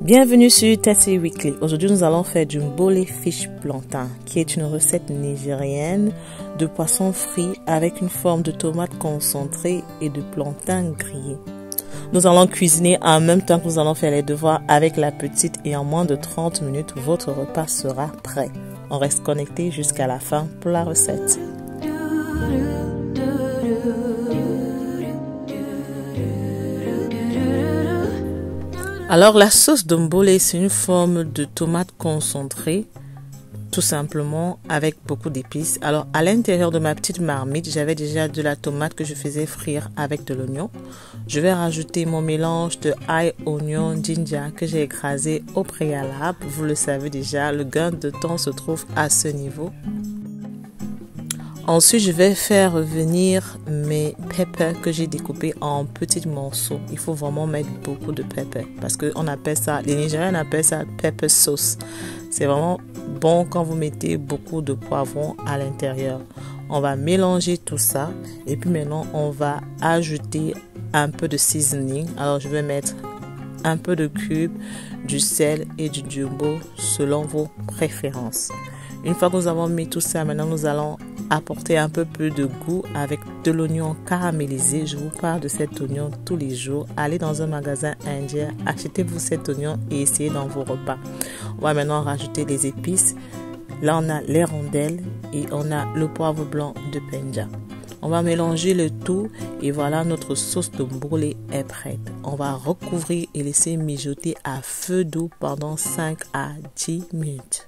Bienvenue sur Tati Weekly. Aujourd'hui, nous allons faire du mbole fish plantain, qui est une recette nigérienne de poisson frit avec une forme de tomate concentrée et de plantain grillé. Nous allons cuisiner en même temps que nous allons faire les devoirs avec la petite et en moins de 30 minutes, votre repas sera prêt. On reste connecté jusqu'à la fin pour la recette. Alors la sauce de mbole, c'est une forme de tomate concentrée, tout simplement avec beaucoup d'épices. Alors à l'intérieur de ma petite marmite, j'avais déjà de la tomate que je faisais frire avec de l'oignon. Je vais rajouter mon mélange de ail, oignon, ginger que j'ai écrasé au préalable. Vous le savez déjà, le gain de temps se trouve à ce niveau. Ensuite, je vais faire revenir mes peppers que j'ai découpés en petits morceaux. Il faut vraiment mettre beaucoup de peppers parce que on appelle ça, les Nigériens appellent ça pepper sauce. C'est vraiment bon quand vous mettez beaucoup de poivrons à l'intérieur. On va mélanger tout ça et puis maintenant on va ajouter un peu de seasoning. Alors je vais mettre un peu de cube, du sel et du jumbo selon vos préférences. Une fois que nous avons mis tout ça, maintenant nous allons apporter un peu plus de goût avec de l'oignon caramélisé. Je vous parle de cet oignon tous les jours. Allez dans un magasin indien, achetez-vous cet oignon et essayez dans vos repas. On va maintenant rajouter les épices. Là, on a les rondelles et on a le poivre blanc de Penja. On va mélanger le tout et voilà, notre sauce de mbole est prête. On va recouvrir et laisser mijoter à feu doux pendant 5 à 10 minutes.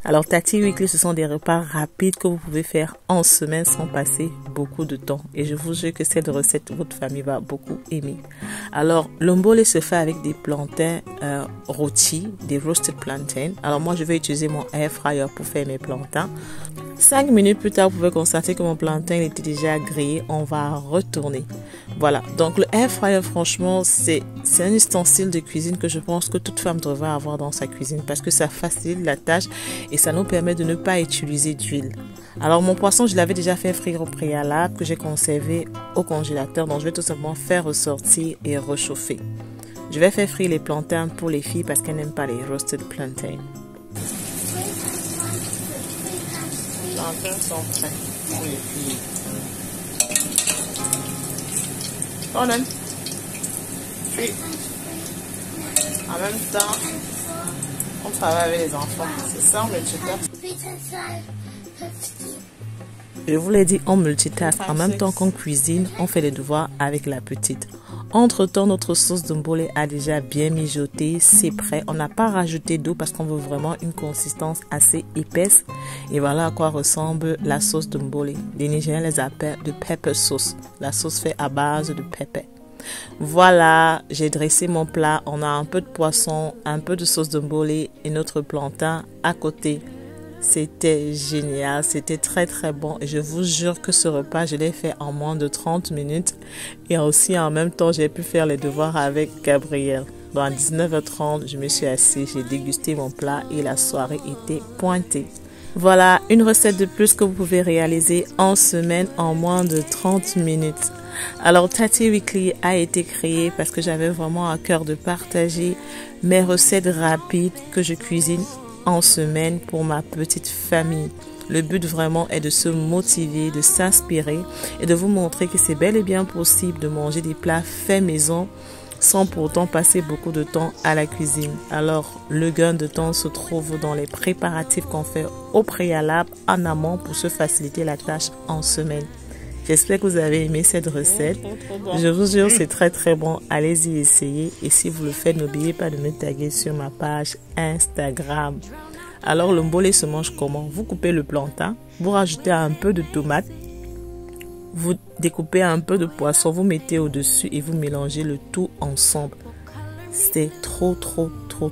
Alors Tati Weekly, ce sont des repas rapides que vous pouvez faire en semaine sans passer beaucoup de temps. Et je vous jure que cette recette, votre famille va beaucoup aimer. Alors le mbole se fait avec des plantains rôtis, des roasted plantains. Alors moi je vais utiliser mon air fryer pour faire mes plantains. 5 minutes plus tard, vous pouvez constater que mon plantain était déjà grillé. On va retourner. Voilà, donc le air fryer, franchement, c'est un ustensile de cuisine que je pense que toute femme devrait avoir dans sa cuisine parce que ça facilite la tâche et ça nous permet de ne pas utiliser d'huile. Alors mon poisson, je l'avais déjà fait frire au préalable que j'ai conservé au congélateur, donc je vais tout simplement faire ressortir et réchauffer. Je vais faire frire les plantains pour les filles parce qu'elles n'aiment pas les roasted plantains. Les plantains sont prêts pour les filles. On aime. Puis, en même temps, on travaille avec les enfants. C'est ça, on multitask. Je vous l'ai dit, on multitask. En même temps qu'on cuisine, on fait les devoirs avec la petite. Entre-temps, notre sauce de mbole a déjà bien mijoté. C'est prêt. On n'a pas rajouté d'eau parce qu'on veut vraiment une consistance assez épaisse. Et voilà à quoi ressemble la sauce de mbole. Les Nigériens les appellent de pepper sauce. La sauce faite à base de pepper. Voilà, j'ai dressé mon plat. On a un peu de poisson, un peu de sauce de mbole et notre plantain à côté. C'était génial, c'était très très bon et je vous jure que ce repas, je l'ai fait en moins de 30 minutes et aussi en même temps, j'ai pu faire les devoirs avec Gabriel. Bon, à 19h30, je me suis assise, j'ai dégusté mon plat et la soirée était pointée. Voilà, une recette de plus que vous pouvez réaliser en semaine en moins de 30 minutes. Alors, Tati Weekly a été créée parce que j'avais vraiment à cœur de partager mes recettes rapides que je cuisine en semaine pour ma petite famille. Le but vraiment est de se motiver, de s'inspirer et de vous montrer que c'est bel et bien possible de manger des plats faits maison sans pourtant passer beaucoup de temps à la cuisine. Alors, le gain de temps se trouve dans les préparatifs qu'on fait au préalable en amont pour se faciliter la tâche en semaine. J'espère que vous avez aimé cette recette. Je vous jure, c'est très très bon. Allez-y essayer. Et si vous le faites, n'oubliez pas de me taguer sur ma page Instagram. Alors, le mbole se mange comment? Vous coupez le plantain, vous rajoutez un peu de tomate, vous découpez un peu de poisson, vous mettez au-dessus et vous mélangez le tout ensemble. C'est trop bon.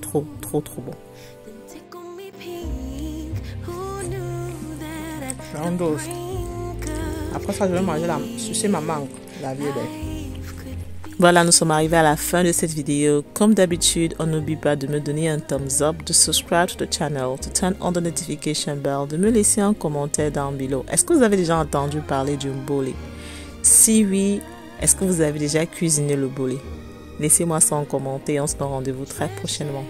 Après ça, je vais sucer ma mangue, la vie est belle. Voilà, nous sommes arrivés à la fin de cette vidéo. Comme d'habitude, on n'oublie pas de me donner un thumbs up, de subscribe to the channel, to turn on the notification bell, de me laisser un commentaire down below. Est-ce que vous avez déjà entendu parler du mbole? Si oui, est-ce que vous avez déjà cuisiné le mbole? Laissez-moi ça en commentaire. On se donne rendez-vous très prochainement.